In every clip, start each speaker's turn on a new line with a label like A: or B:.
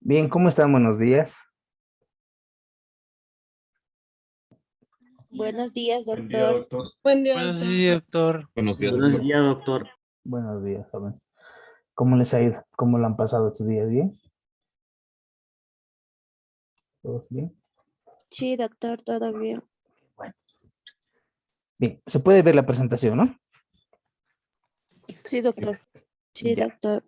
A: Bien, ¿cómo están? Buenos días.
B: Buenos días,
C: Buen día,
B: doctor.
C: doctor.
D: Buen día,
E: Buenos
D: doctor.
E: días, doctor.
C: Buenos días,
F: Buenos
C: doctor.
F: días, doctor.
A: Buenos días, joven. ¿Cómo les ha ido? ¿Cómo lo han pasado estos días? ¿Bien? ¿Todos bien?
B: Sí, doctor, todo bien.
A: Bueno. Bien, se puede ver la presentación, ¿no?
B: Sí, doctor. Sí,
A: Ya.
B: doctor.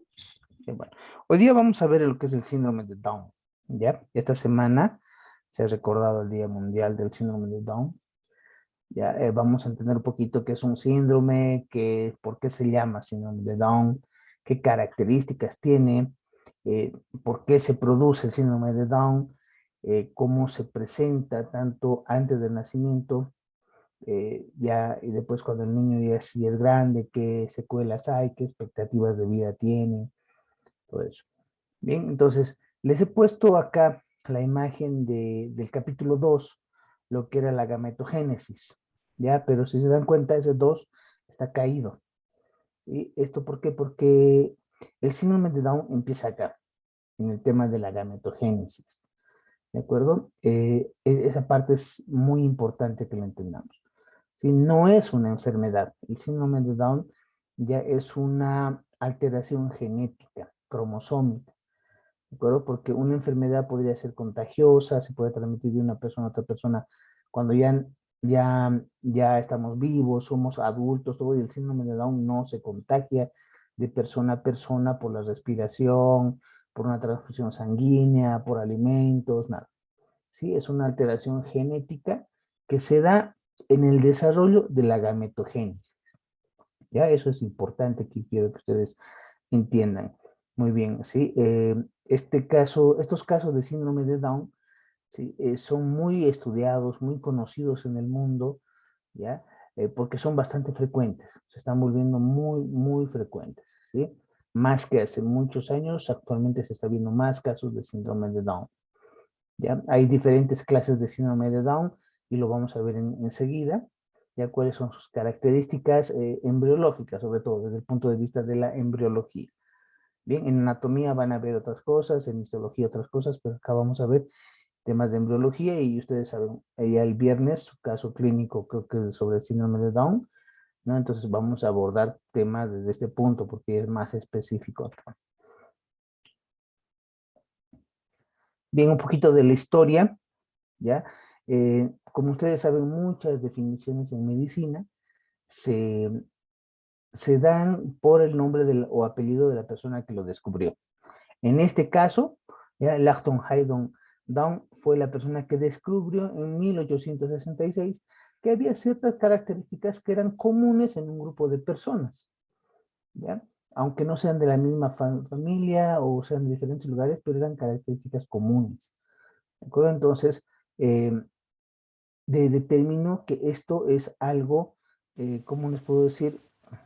A: Bueno. Hoy día vamos a ver lo que es el síndrome de Down. ¿Ya? Esta semana se ha recordado el Día Mundial del Síndrome de Down. Ya, vamos a entender un poquito qué es un síndrome, por qué se llama síndrome de Down, qué características tiene, por qué se produce el síndrome de Down, cómo se presenta tanto antes del nacimiento, ya y después cuando el niño ya es grande, qué secuelas hay, qué expectativas de vida tiene, todo eso. Bien, entonces les he puesto acá la imagen del capítulo 2, lo que era la gametogénesis, ¿ya? Pero si se dan cuenta, ese 2 está caído. ¿Y esto por qué? Porque el síndrome de Down empieza acá, en el tema de la gametogénesis, ¿de acuerdo? Esa parte es muy importante que lo entendamos. ¿Sí? No es una enfermedad. El síndrome de Down ya es una alteración genética, cromosómica. ¿De acuerdo? Porque una enfermedad podría ser contagiosa, se puede transmitir de una persona a otra persona cuando ya estamos vivos, somos adultos, todo, y el síndrome de Down no se contagia de persona a persona por la respiración, por una transfusión sanguínea, por alimentos, nada. ¿Sí? Es una alteración genética que se da en el desarrollo de la gametogénesis. ¿Ya? Eso es importante que quiero que ustedes entiendan. Muy bien, ¿sí? Estos casos de síndrome de Down, ¿sí? Son muy estudiados, muy conocidos en el mundo, ¿ya? Porque son bastante frecuentes, se están volviendo muy, muy frecuentes, ¿sí? Más que hace muchos años, actualmente se está viendo más casos de síndrome de Down, ¿ya? Hay diferentes clases de síndrome de Down y lo vamos a ver enseguida, ya cuáles son sus características embriológicas, sobre todo desde el punto de vista de la embriología. Bien, en anatomía van a ver otras cosas, en histología otras cosas, pero acá vamos a ver temas de embriología y ustedes saben, ya el viernes su caso clínico creo que es sobre el síndrome de Down, ¿no? Entonces vamos a abordar temas desde este punto porque es más específico acá. Bien, un poquito de la historia, ¿ya? Como ustedes saben, muchas definiciones en medicina se, se dan por el nombre o apellido de la persona que lo descubrió. En este caso, ¿ya? Langton Haydon Down fue la persona que descubrió en 1866 que había ciertas características que eran comunes en un grupo de personas, ¿ya? Aunque no sean de la misma familia o sean de diferentes lugares, pero eran características comunes. ¿De acuerdo? Entonces, eh, determinó que esto es algo, ¿cómo les puedo decir?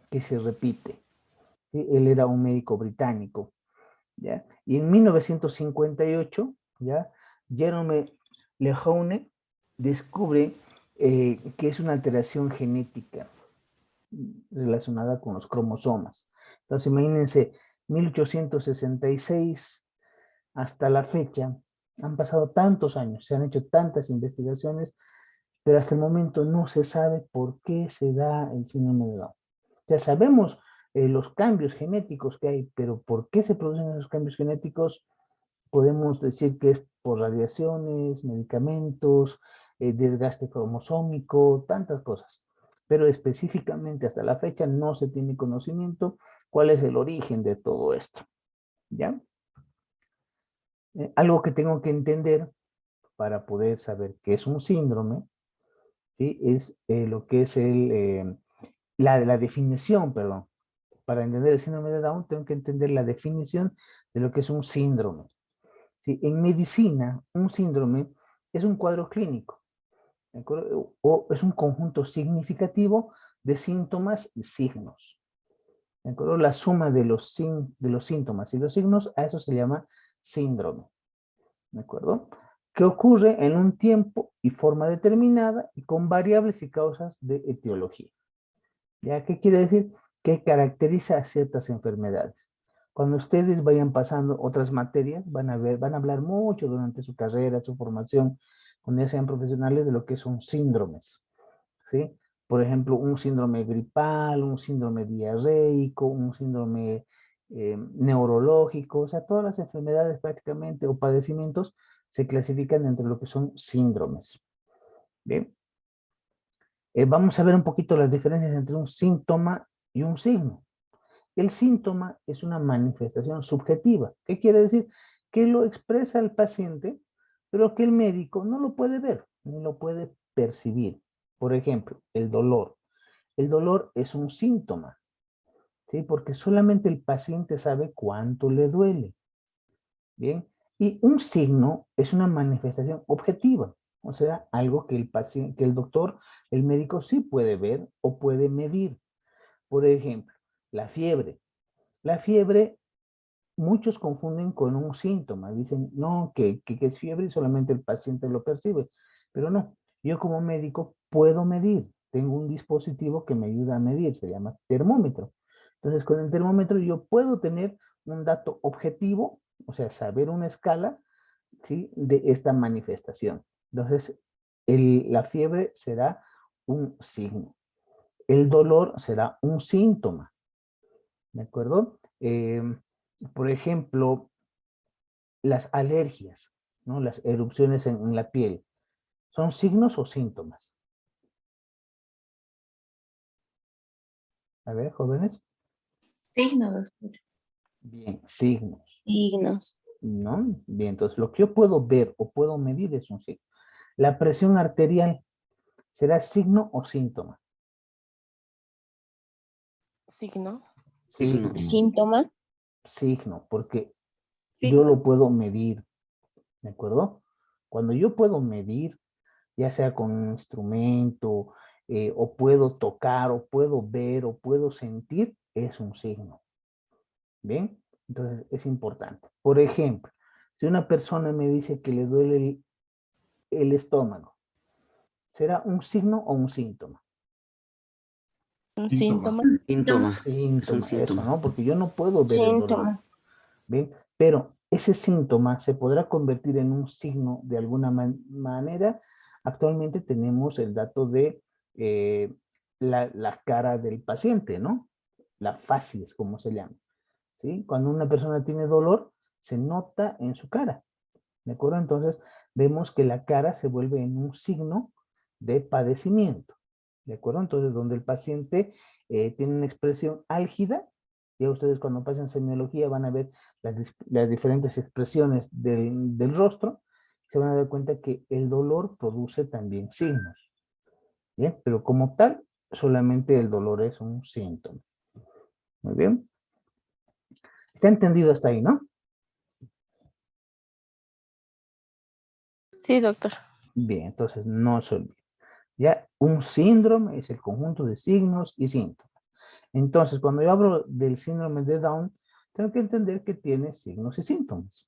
A: Que se repite. ¿Sí? Él era un médico británico, ¿ya? Y en 1958, ¿ya? Jerome Lejeune descubre que es una alteración genética relacionada con los cromosomas. Entonces, imagínense, 1866 hasta la fecha, han pasado tantos años, se han hecho tantas investigaciones, pero hasta el momento no se sabe por qué se da el síndrome de Down. Ya sabemos los cambios genéticos que hay, pero ¿por qué se producen esos cambios genéticos? Podemos decir que es por radiaciones, medicamentos, desgaste cromosómico, tantas cosas. Pero específicamente hasta la fecha no se tiene conocimiento cuál es el origen de todo esto. ¿Ya? Algo que tengo que entender para poder saber qué es un síndrome, ¿sí? Es lo que es la definición, perdón. Para entender el síndrome de Down tengo que entender la definición de lo que es un síndrome. ¿Sí? En medicina, un síndrome es un cuadro clínico, ¿de acuerdo? O es un conjunto significativo de síntomas y signos. ¿De acuerdo? La suma de los síntomas y los signos, a eso se llama síndrome. ¿De acuerdo? Que ocurre en un tiempo y forma determinada y con variables y causas de etiología. ¿Ya? ¿Qué quiere decir? Que caracteriza a ciertas enfermedades. Cuando ustedes vayan pasando otras materias, van a hablar mucho durante su carrera, su formación, cuando ya sean profesionales, de lo que son síndromes, ¿sí? Por ejemplo, un síndrome gripal, un síndrome diarreico, un síndrome neurológico, o sea, todas las enfermedades prácticamente o padecimientos se clasifican entre lo que son síndromes. Bien. Vamos a ver un poquito las diferencias entre un síntoma y un signo. El síntoma es una manifestación subjetiva. ¿Qué quiere decir? Que lo expresa el paciente, pero que el médico no lo puede ver, ni lo puede percibir. Por ejemplo, el dolor. El dolor es un síntoma, ¿sí? Porque solamente el paciente sabe cuánto le duele. Bien. Y un signo es una manifestación objetiva, o sea, algo que el paciente, que el doctor, el médico sí puede ver o puede medir. Por ejemplo, la fiebre. La fiebre, muchos confunden con un síntoma. Dicen, no, que es fiebre y solamente el paciente lo percibe. Pero no, yo como médico puedo medir. Tengo un dispositivo que me ayuda a medir, se llama termómetro. Entonces, con el termómetro yo puedo tener un dato objetivo, o sea, saber una escala, ¿sí?, de esta manifestación. Entonces, la fiebre será un signo. El dolor será un síntoma. ¿De acuerdo? Por ejemplo, las alergias, ¿no? Las erupciones en la piel, ¿son signos o síntomas? A ver, jóvenes.
B: Signo, doctor.
A: Bien, signos,
B: Signos.
A: ¿no? Bien, entonces lo que yo puedo ver o puedo medir es un signo. La presión arterial, ¿será signo o síntoma?
B: Signo.
C: Signo.
A: Signo,
B: Síntoma.
A: signo, porque yo
B: Signo.
A: lo puedo medir, ¿de acuerdo? Cuando yo puedo medir, ya sea con un instrumento, o puedo tocar, o puedo ver, o puedo sentir, es un signo. ¿Bien? Entonces es importante. Por ejemplo, si una persona me dice que le duele el estómago, ¿será un signo o un síntoma?
B: Un
C: Síntoma.
B: síntoma.
C: Síntoma. Es un
A: Síntoma, eso,
C: síntoma.
A: ¿no? Porque yo no puedo ver el dolor.
B: Síntoma.
A: ¿Bien? Pero ese síntoma se podrá convertir en un signo de alguna manera. Actualmente tenemos el dato de la cara del paciente, ¿no? La facies, como se llama, ¿sí? Cuando una persona tiene dolor, se nota en su cara, ¿de acuerdo? Entonces, vemos que la cara se vuelve en un signo de padecimiento, ¿de acuerdo? Entonces, donde el paciente tiene una expresión álgida, ya ustedes cuando pasen semiología van a ver las diferentes expresiones del rostro, se van a dar cuenta que el dolor produce también signos, ¿bien? Pero como tal, solamente el dolor es un síntoma. Muy bien. ¿Está entendido hasta ahí, no?
B: Sí, doctor.
A: Bien, entonces no se olvide. Ya, un síndrome es el conjunto de signos y síntomas. Entonces, cuando yo hablo del síndrome de Down, tengo que entender que tiene signos y síntomas.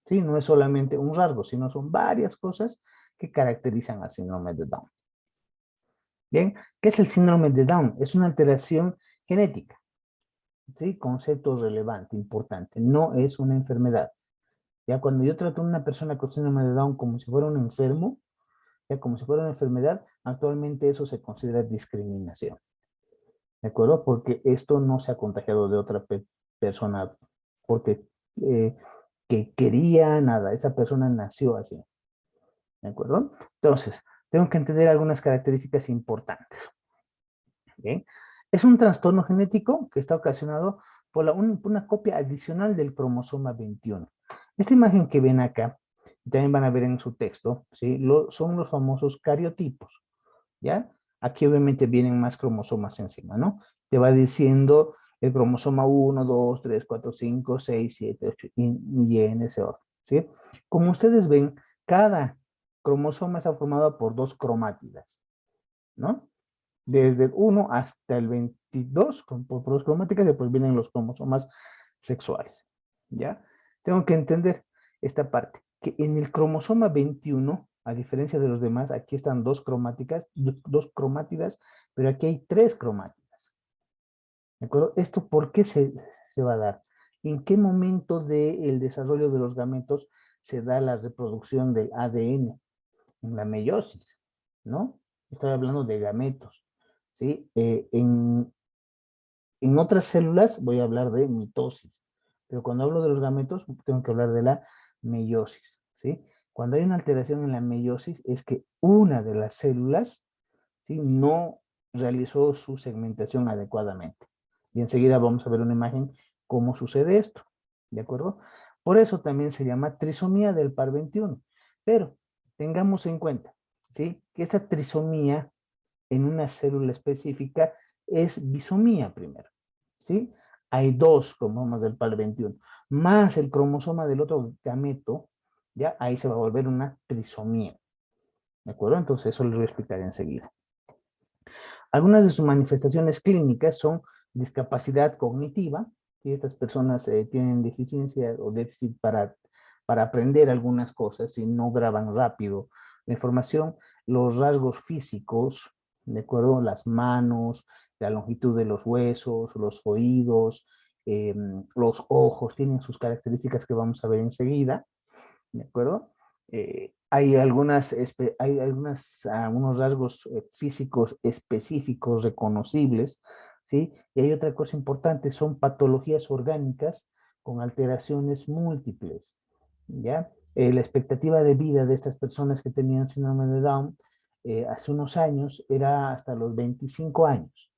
A: ¿Sí? No es solamente un rasgo, sino son varias cosas que caracterizan al síndrome de Down. Bien, ¿qué es el síndrome de Down? Es una alteración genética. ¿Sí? Concepto relevante, importante. No es una enfermedad. Ya cuando yo trato a una persona con síndrome de Down como si fuera un enfermo, ya como si fuera una enfermedad, actualmente eso se considera discriminación. ¿De acuerdo? Porque esto no se ha contagiado de otra persona porque que quería nada. Esa persona nació así. ¿De acuerdo? Entonces, tengo que entender algunas características importantes. ¿Bien? Es un trastorno genético que está ocasionado por una copia adicional del cromosoma 21. Esta imagen que ven acá, también van a ver en su texto, ¿sí? Son los famosos cariotipos, ¿ya? Aquí obviamente vienen más cromosomas encima, ¿no? Te va diciendo el cromosoma 1, 2, 3, 4, 5, 6, 7, 8, y en ese orden, ¿sí? Como ustedes ven, cada cromosoma está formado por dos cromátidas, ¿no? Desde el 1 hasta el 22, por dos cromáticas, después vienen los cromosomas sexuales, ¿ya? Tengo que entender esta parte, que en el cromosoma 21, a diferencia de los demás, aquí están dos cromátidas, pero aquí hay tres cromátidas, ¿de acuerdo? ¿Esto por qué se va a dar? ¿En qué momento del desarrollo de los gametos se da la reproducción del ADN? En la meiosis, ¿no? Estoy hablando de gametos, ¿sí? En otras células voy a hablar de mitosis, pero cuando hablo de los gametos tengo que hablar de la meiosis, ¿sí? Cuando hay una alteración en la meiosis es que una de las células, ¿sí?, no realizó su segmentación adecuadamente. Y enseguida vamos a ver una imagen cómo sucede esto, ¿de acuerdo? Por eso también se llama trisomía del par 21. Pero tengamos en cuenta, ¿sí?, que esta trisomía en una célula específica es bisomía primero, ¿sí? Hay dos cromosomas del par 21, más el cromosoma del otro gameto, ya ahí se va a volver una trisomía, ¿de acuerdo? Entonces eso les voy a explicar enseguida. Algunas de sus manifestaciones clínicas son discapacidad cognitiva, que estas personas tienen deficiencia o déficit para aprender algunas cosas y no graban rápido la información, los rasgos físicos, ¿de acuerdo? Las manos, la longitud de los huesos, los oídos, los ojos, tienen sus características que vamos a ver enseguida, ¿de acuerdo? Hay algunos rasgos físicos específicos reconocibles, ¿sí? Y hay otra cosa importante, son patologías orgánicas con alteraciones múltiples, ¿ya? La expectativa de vida de estas personas que tenían síndrome de Down hace unos años era hasta los 25 años,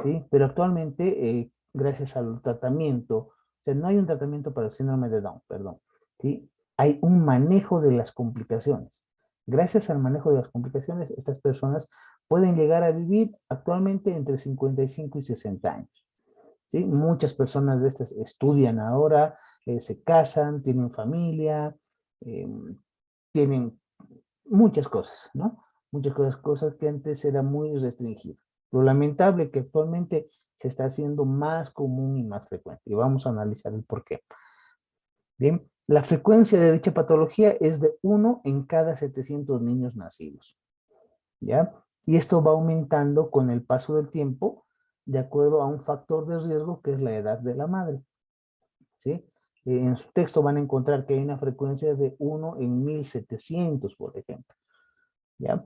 A: ¿sí? Pero actualmente, gracias al tratamiento, o sea, no hay un tratamiento para el síndrome de Down, perdón, ¿sí? Hay un manejo de las complicaciones. Gracias al manejo de las complicaciones, estas personas pueden llegar a vivir actualmente entre 55 y 60 años, ¿sí? Muchas personas de estas estudian ahora, se casan, tienen familia, eh, tienen muchas cosas, ¿no? Muchas cosas que antes era muy restringido. Lo lamentable que actualmente se está haciendo más común y más frecuente. Y vamos a analizar el por qué. Bien, la frecuencia de dicha patología es de 1 en cada 700 niños nacidos, ¿ya? Y esto va aumentando con el paso del tiempo, de acuerdo a un factor de riesgo que es la edad de la madre, ¿sí? En su texto van a encontrar que hay una frecuencia de 1 en 1700, por ejemplo, ¿ya?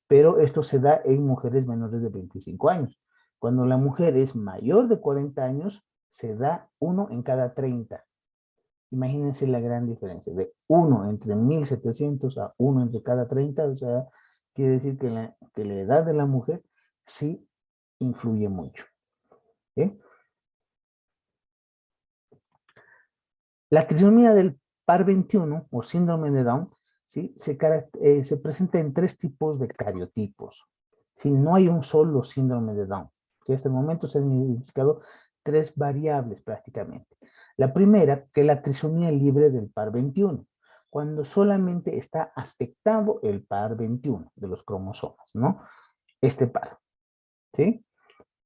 A: Pero esto se da en mujeres menores de 25 años. Cuando la mujer es mayor de 40 años, se da 1 en cada 30. Imagínense la gran diferencia, de 1 entre 1700 a 1 entre cada 30, o sea, quiere decir que la edad de la mujer sí influye mucho. ¿Sí? La trisomía del par 21 o síndrome de Down, ¿sí?, se presenta en 3 tipos de cariotipos. ¿Sí? No hay un solo síndrome de Down. ¿Sí? Hasta el momento se han identificado 3 variables prácticamente. La primera, que es la trisomía libre del par 21, cuando solamente está afectado el par 21 de los cromosomas, ¿no? Este par, ¿sí?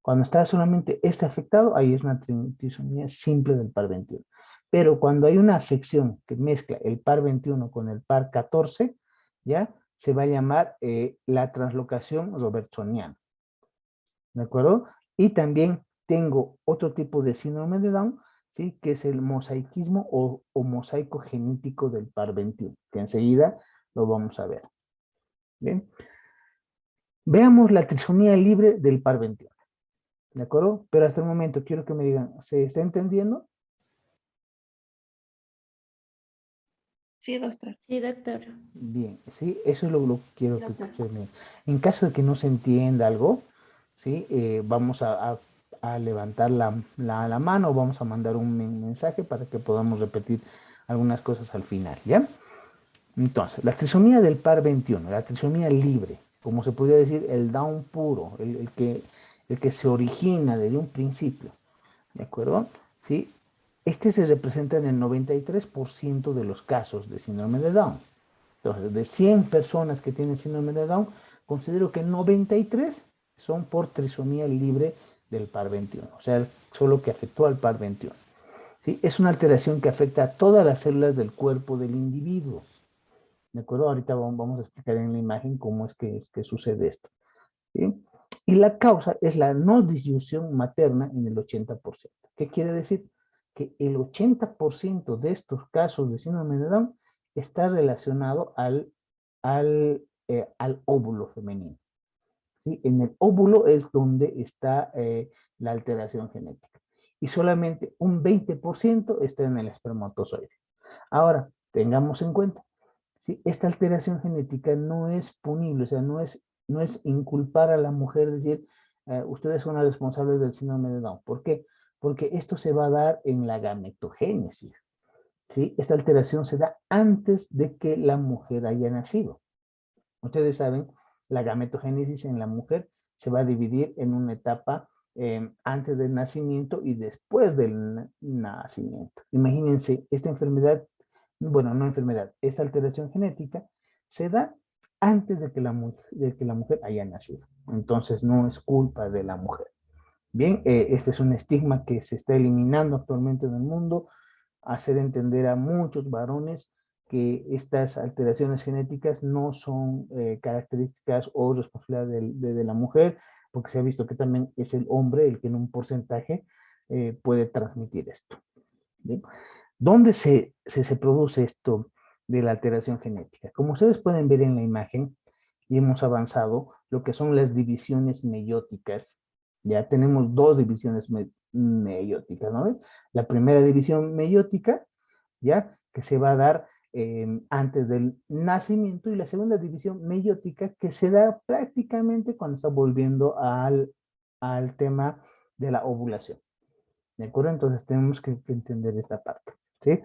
A: Cuando está solamente este afectado, ahí es una trisomía simple del par 21. Pero cuando hay una afección que mezcla el par 21 con el par 14, ¿ya? Se va a llamar la translocación robertsoniana. ¿De acuerdo? Y también tengo otro tipo de síndrome de Down, ¿sí?, que es el mosaicismo o mosaico genético del par 21, que enseguida lo vamos a ver. ¿Bien? Veamos la trisomía libre del par 21. ¿De acuerdo? Pero hasta el momento quiero que me digan, ¿se está entendiendo?
B: Sí, doctor.
D: Sí, doctor.
A: Bien, sí, eso es lo que quiero que
D: Doctor.
A: escuchen bien. En caso de que no se entienda algo, ¿sí? Vamos a levantar la mano, vamos a mandar un mensaje para que podamos repetir algunas cosas al final, ¿ya? Entonces, la trisomía del par 21, la trisomía libre, como se podría decir, el Down puro, el que se origina desde un principio, ¿de acuerdo? ¿Sí? Este se representa en el 93% de los casos de síndrome de Down. Entonces, de 100 personas que tienen síndrome de Down, considero que 93 son por trisomía libre del par 21, o sea, solo que afectó al par 21. ¿Sí? Es una alteración que afecta a todas las células del cuerpo del individuo. ¿De acuerdo? Ahorita vamos a explicar en la imagen cómo es que sucede esto. ¿Sí? Y la causa es la no disyunción materna en el 80%. ¿Qué quiere decir? que el 80% de estos casos de síndrome de Down está relacionado al óvulo femenino. ¿Sí? En el óvulo es donde está la alteración genética. Y solamente un 20% está en el espermatozoide. Ahora, tengamos en cuenta, ¿sí? Esta alteración genética no es punible, o sea, no es inculpar a la mujer, decir, ustedes son las responsables del síndrome de Down. ¿Por qué? Porque esto se va a dar en la gametogénesis. ¿Sí? Esta alteración se da antes de que la mujer haya nacido. Ustedes saben, la gametogénesis en la mujer se va a dividir en una etapa antes del nacimiento y después del nacimiento. Imagínense, esta enfermedad, bueno, no enfermedad, esta alteración genética se da antes de que la mujer haya nacido. Entonces no es culpa de la mujer. Bien, este es un estigma que se está eliminando actualmente en el mundo, hacer entender a muchos varones que estas alteraciones genéticas no son características o responsabilidad de la mujer, porque se ha visto que también es el hombre el que en un porcentaje puede transmitir esto. ¿Bien? ¿Dónde se produce esto de la alteración genética? Como ustedes pueden ver en la imagen, y hemos avanzado, lo que son las divisiones meióticas. Ya tenemos dos divisiones meióticas, ¿no? La primera división meiótica, ya, que se va a dar antes del nacimiento, y la segunda división meiótica que se da prácticamente cuando está volviendo al tema de la ovulación. ¿De acuerdo? Entonces tenemos que entender esta parte, ¿sí?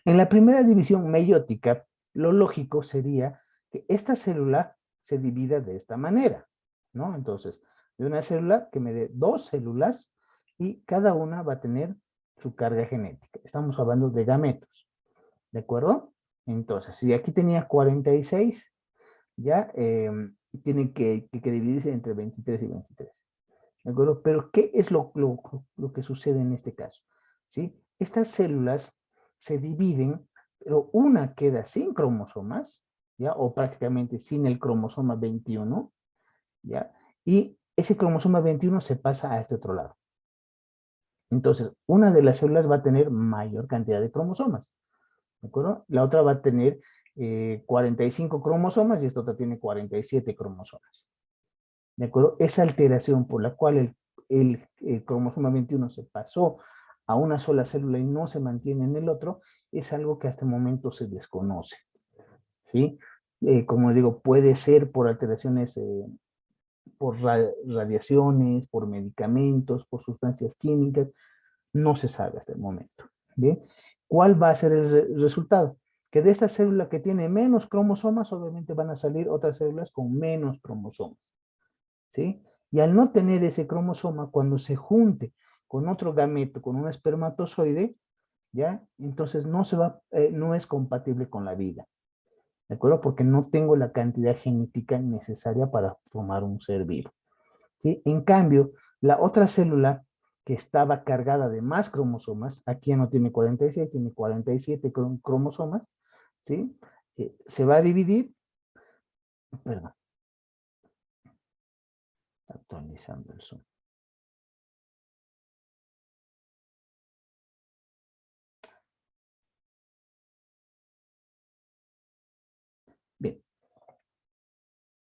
A: En la primera división meiótica, lo lógico sería que esta célula se divida de esta manera, ¿no? Entonces, de una célula que me dé dos células y cada una va a tener su carga genética. Estamos hablando de gametos, ¿de acuerdo? Entonces, si aquí tenía 46, ya tienen que dividirse entre 23 y 23. ¿De acuerdo? Pero, ¿qué es lo que sucede en este caso? ¿Sí? Estas células se dividen, pero una queda sin cromosomas, ¿ya? O prácticamente sin el cromosoma 21, ¿ya? Y ese cromosoma 21 se pasa a este otro lado. Entonces, una de las células va a tener mayor cantidad de cromosomas, ¿de acuerdo? La otra va a tener 45 cromosomas y esta otra tiene 47 cromosomas. ¿De acuerdo? Esa alteración por la cual el cromosoma 21 se pasó a una sola célula y no se mantiene en el otro, es algo que hasta el momento se desconoce. ¿Sí? Como digo, puede ser por alteraciones, por radiaciones, por medicamentos, por sustancias químicas, no se sabe hasta el momento. ¿Bien? ¿Cuál va a ser el resultado? Que de esta célula que tiene menos cromosomas, obviamente van a salir otras células con menos cromosomas. ¿Sí? Y al no tener ese cromosoma, cuando se junte con otro gameto, con un espermatozoide, ¿ya? Entonces no es compatible con la vida, ¿de acuerdo? Porque no tengo la cantidad genética necesaria para formar un ser vivo, ¿sí? En cambio, la otra célula que estaba cargada de más cromosomas, aquí ya no tiene 46, tiene 47 cromosomas, ¿sí? Se va a dividir, perdón, actualizando el Zoom. Bien,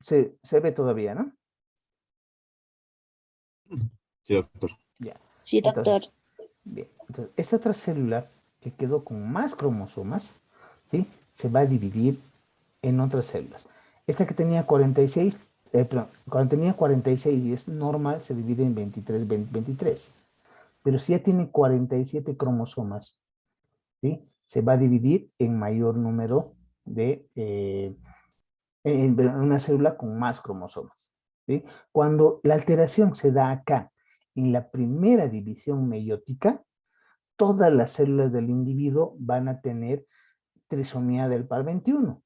A: se ve todavía, ¿no?
C: Sí, doctor.
A: Ya.
B: Sí, doctor.
A: Bien. Entonces, esta otra célula que quedó con más cromosomas, ¿sí? Se va a dividir en otras células. Esta que tenía 46, perdón, cuando tenía 46 y es normal, se divide en 23, 23. Pero si ya tiene 47 cromosomas, ¿sí? Se va a dividir en mayor número en una célula con más cromosomas, ¿sí? Cuando la alteración se da acá, en la primera división meiótica, todas las células del individuo van a tener trisomía del par 21.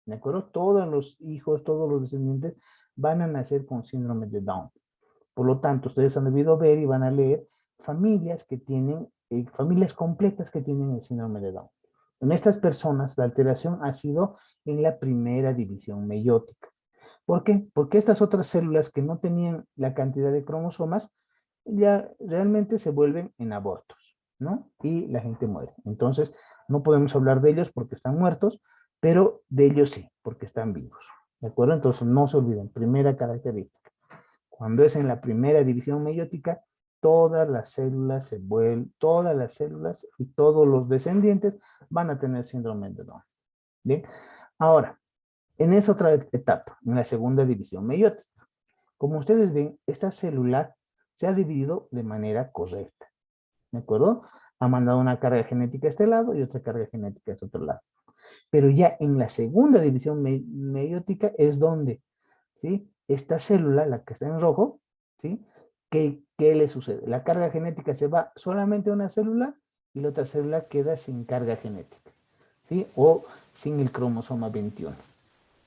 A: ¿De acuerdo? Todos los hijos, todos los descendientes van a nacer con síndrome de Down. Por lo tanto, ustedes han debido ver y van a leer familias que tienen, familias completas que tienen el síndrome de Down. En estas personas, la alteración ha sido en la primera división meiótica. ¿Por qué? Porque estas otras células que no tenían la cantidad de cromosomas ya realmente se vuelven en abortos. ¿no? Y la gente muere. Entonces, no podemos hablar de ellos porque están muertos, pero de ellos sí, porque están vivos. ¿De acuerdo? Entonces, no se olviden, primera característica. Cuando es en la primera división meiótica, todas las células se vuelven, todas las células y todos los descendientes van a tener síndrome de Down. Bien, ahora, en esa otra etapa, en la segunda división meiótica, como ustedes ven, esta célula se ha dividido de manera correcta. ¿De acuerdo? Ha mandado una carga genética a este lado y otra carga genética a este otro lado. Pero ya en la segunda división meiótica es donde, ¿sí? Esta célula, la que está en rojo, ¿sí? ¿Qué le sucede? La carga genética se va solamente a una célula y la otra célula queda sin carga genética, ¿sí? O sin el cromosoma 21.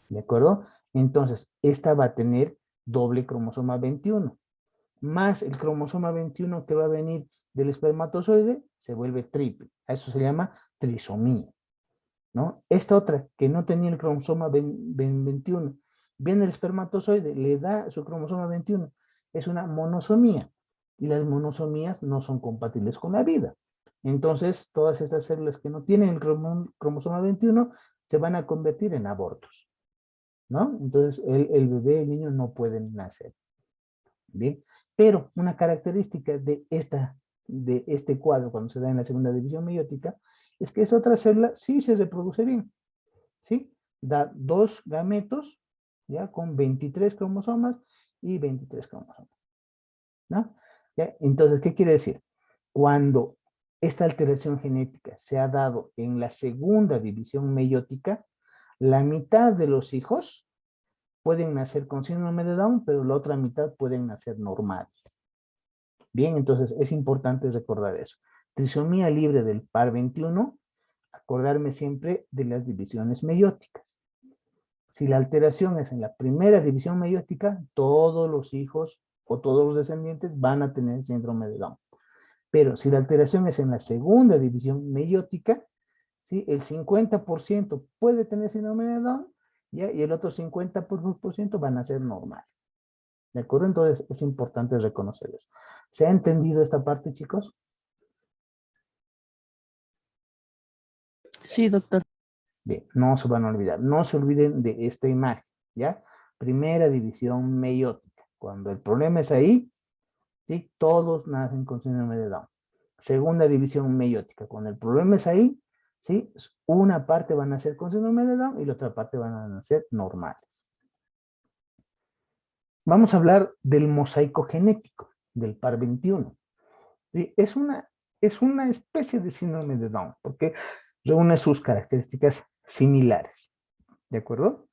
A: ¿De acuerdo? Entonces, esta va a tener doble cromosoma 21. Más el cromosoma 21 que va a venir del espermatozoide, se vuelve triple. A eso se llama trisomía, ¿no? Esta otra, que no tenía el cromosoma 21, viene el espermatozoide, le da su cromosoma 21, es una monosomía. Y las monosomías no son compatibles con la vida. Entonces, todas estas células que no tienen el cromosoma 21 se van a convertir en abortos, ¿no? Entonces, el bebé, el niño no pueden nacer. Bien, pero una característica de este cuadro cuando se da en la segunda división meiótica es que esa otra célula sí se reproduce bien, ¿sí? Da 2 gametos, ¿ya? Con 23 cromosomas y 23 cromosomas, ¿no? ¿Ya? Entonces, ¿qué quiere decir? Cuando esta alteración genética se ha dado en la segunda división meiótica, la mitad de los hijos pueden nacer con síndrome de Down, pero la otra mitad pueden nacer normales. Bien, entonces es importante recordar eso. Trisomía libre del par 21, acordarme siempre de las divisiones meióticas. Si la alteración es en la primera división meiótica, todos los hijos o todos los descendientes van a tener síndrome de Down. Pero si la alteración es en la segunda división meiótica, ¿sí? El 50% puede tener síndrome de Down, ¿ya? Y el otro 50% van a ser normales. ¿De acuerdo? Entonces es importante reconocer eso. ¿Se ha entendido esta parte, chicos?
B: Sí, doctor.
A: Bien, no se van a olvidar. No se olviden de esta imagen, ¿ya? Primera división meiótica. Cuando el problema es ahí, ¿sí? Todos nacen con síndrome de Down. Segunda división meiótica. Cuando el problema es ahí, ¿sí? Una parte van a nacer con síndrome de Down y la otra parte van a nacer normales. Vamos a hablar del mosaico genético, del par 21. ¿Sí? Es una especie de síndrome de Down, porque reúne sus características similares. ¿De acuerdo?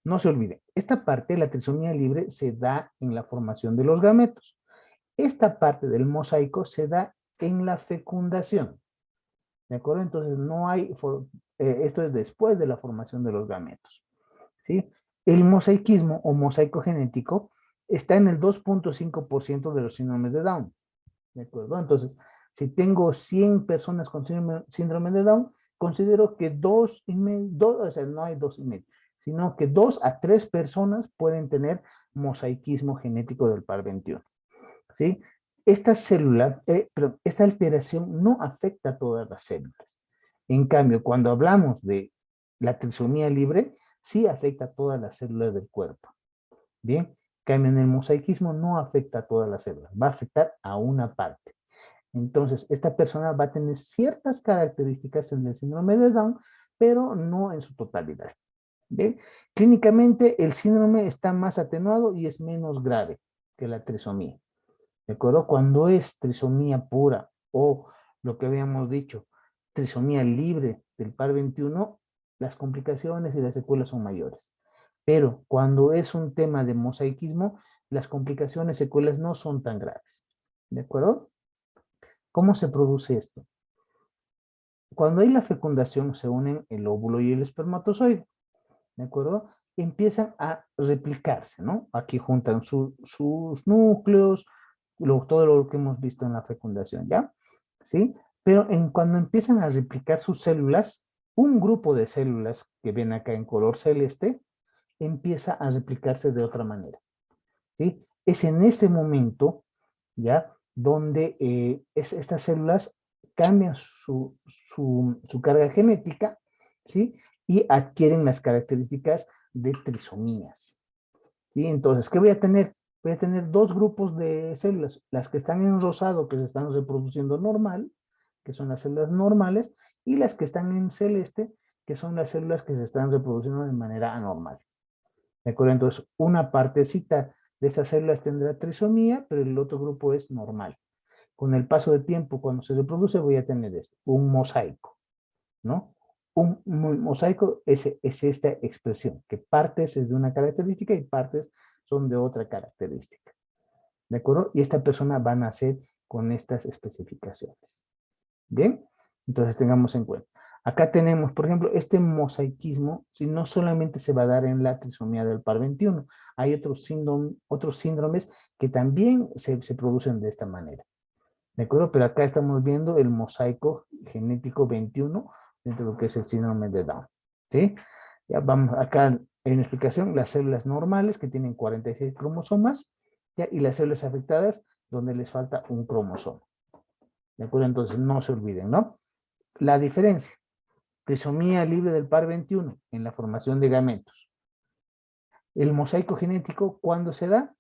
A: No se olvide, esta parte, la trisomía libre, se da en la formación de los gametos. Esta parte del mosaico se da en la fecundación. ¿De acuerdo? Entonces, no hay, esto es después de la formación de los gametos. ¿Sí? El mosaicismo o mosaico genético está en el 2.5% de los síndromes de Down. ¿De acuerdo? Entonces, si tengo 100 personas con síndrome de Down, considero que o sea, no hay 2,5, sino que 2 a 3 personas pueden tener mosaicismo genético del par 21. ¿Sí? Esta célula, esta alteración no afecta a todas las células. En cambio, cuando hablamos de la trisomía libre, sí afecta a todas las células del cuerpo. Bien, en cambio en el mosaicismo no afecta a todas las células, va a afectar a una parte. Entonces, esta persona va a tener ciertas características en el síndrome de Down, pero no en su totalidad. ¿Bien? Clínicamente, el síndrome está más atenuado y es menos grave que la trisomía. ¿De acuerdo? Cuando es trisomía pura o lo que habíamos dicho, trisomía libre del par 21, las complicaciones y las secuelas son mayores. Pero cuando es un tema de mosaicismo, las complicaciones, secuelas no son tan graves. ¿De acuerdo? ¿Cómo se produce esto? Cuando hay la fecundación, se unen el óvulo y el espermatozoide. ¿De acuerdo? Empiezan a replicarse, ¿no? Aquí juntan sus núcleos, todo lo que hemos visto en la fecundación, ¿ya? ¿Sí? Pero cuando empiezan a replicar sus células, un grupo de células que ven acá en color celeste, empieza a replicarse de otra manera, ¿sí? Es en este momento, ¿ya? Donde estas células cambian su carga genética, ¿sí? Y adquieren las características de trisomías, ¿sí? Entonces, ¿qué voy a tener? Voy a tener dos grupos de células, las que están en rosado, que se están reproduciendo normal, que son las células normales, y las que están en celeste, que son las células que se están reproduciendo de manera anormal. ¿De acuerdo? Entonces, una partecita de estas células tendrá trisomía, pero el otro grupo es normal. Con el paso de tiempo, cuando se reproduce, voy a tener esto, un mosaico, ¿no? Un mosaico es esta expresión, que partes es de una característica y partes son de otra característica. ¿De acuerdo? Y esta persona va a nacer con estas especificaciones. ¿Bien? Entonces tengamos en cuenta. Acá tenemos, por ejemplo, este mosaicismo, si no solamente se va a dar en la trisomía del par 21, hay otros síndromes que también se producen de esta manera. ¿De acuerdo? Pero acá estamos viendo el mosaico genético 21 dentro de lo que es el síndrome de Down. ¿Sí? Ya vamos, acá hay una explicación, las células normales que tienen 46 cromosomas, ¿ya? Y las células afectadas donde les falta un cromosoma. ¿De acuerdo? Entonces no se olviden, ¿no? La diferencia, trisomía libre del par 21 en la formación de gametos. El mosaico genético, ¿cuándo se da?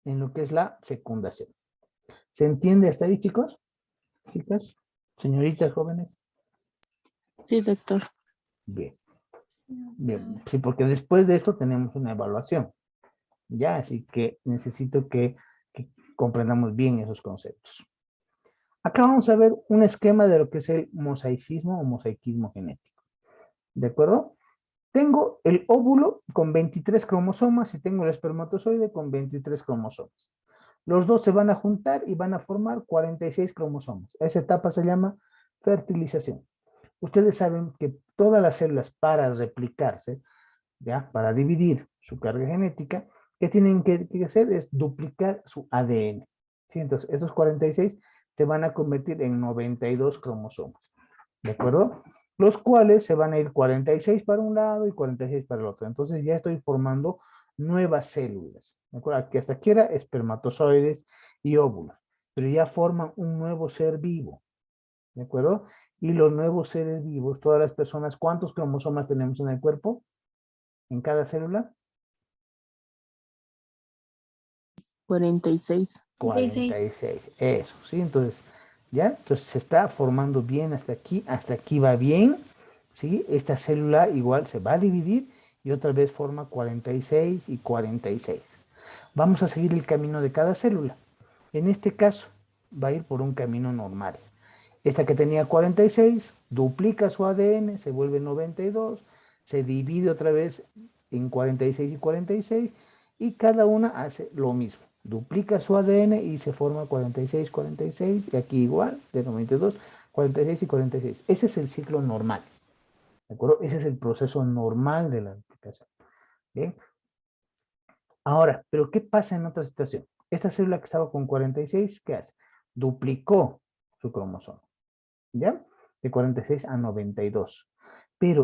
A: En lo que es la fecundación. ¿Se entiende hasta ahí, chicos? Chicas, señoritas, jóvenes.
B: Sí, doctor.
A: Bien. Bien. Sí, porque después de esto tenemos una evaluación. Ya, así que necesito que comprendamos bien esos conceptos. Acá vamos a ver un esquema de lo que es el mosaicismo o mosaicismo genético. ¿De acuerdo? Tengo el óvulo con 23 cromosomas y tengo el espermatozoide con 23 cromosomas. Los dos se van a juntar y van a formar 46 cromosomas. Esa etapa se llama fertilización. Ustedes saben que todas las células para replicarse, ¿ya? Para dividir su carga genética, ¿qué tienen que hacer? Es duplicar su ADN. ¿Sí? Entonces, estos 46 se van a convertir en 92 cromosomas. ¿De acuerdo? Los cuales se van a ir 46 para un lado y 46 para el otro. Entonces ya estoy formando nuevas células. ¿De acuerdo? Que hasta aquí era espermatozoides y óvulos. Pero ya forman un nuevo ser vivo. ¿De acuerdo? Y los nuevos seres vivos, todas las personas, ¿cuántos cromosomas tenemos en el cuerpo? ¿En cada célula?
B: 46.
A: 46. Eso, ¿sí? Entonces, ¿ya? Entonces se está formando bien hasta aquí va bien, ¿sí? Esta célula igual se va a dividir y otra vez forma 46 y 46. Vamos a seguir el camino de cada célula. En este caso, va a ir por un camino normal. Esta que tenía 46, duplica su ADN, se vuelve 92, se divide otra vez en 46 y 46 y cada una hace lo mismo. Duplica su ADN y se forma 46, 46 y aquí igual, de 92, 46 y 46. Ese es el ciclo normal. ¿De acuerdo? Ese es el proceso normal de la duplicación. Bien. Ahora, ¿pero qué pasa en otra situación? Esta célula que estaba con 46, ¿qué hace? Duplicó su cromosoma. ¿Ya? De 46 a 92. Pero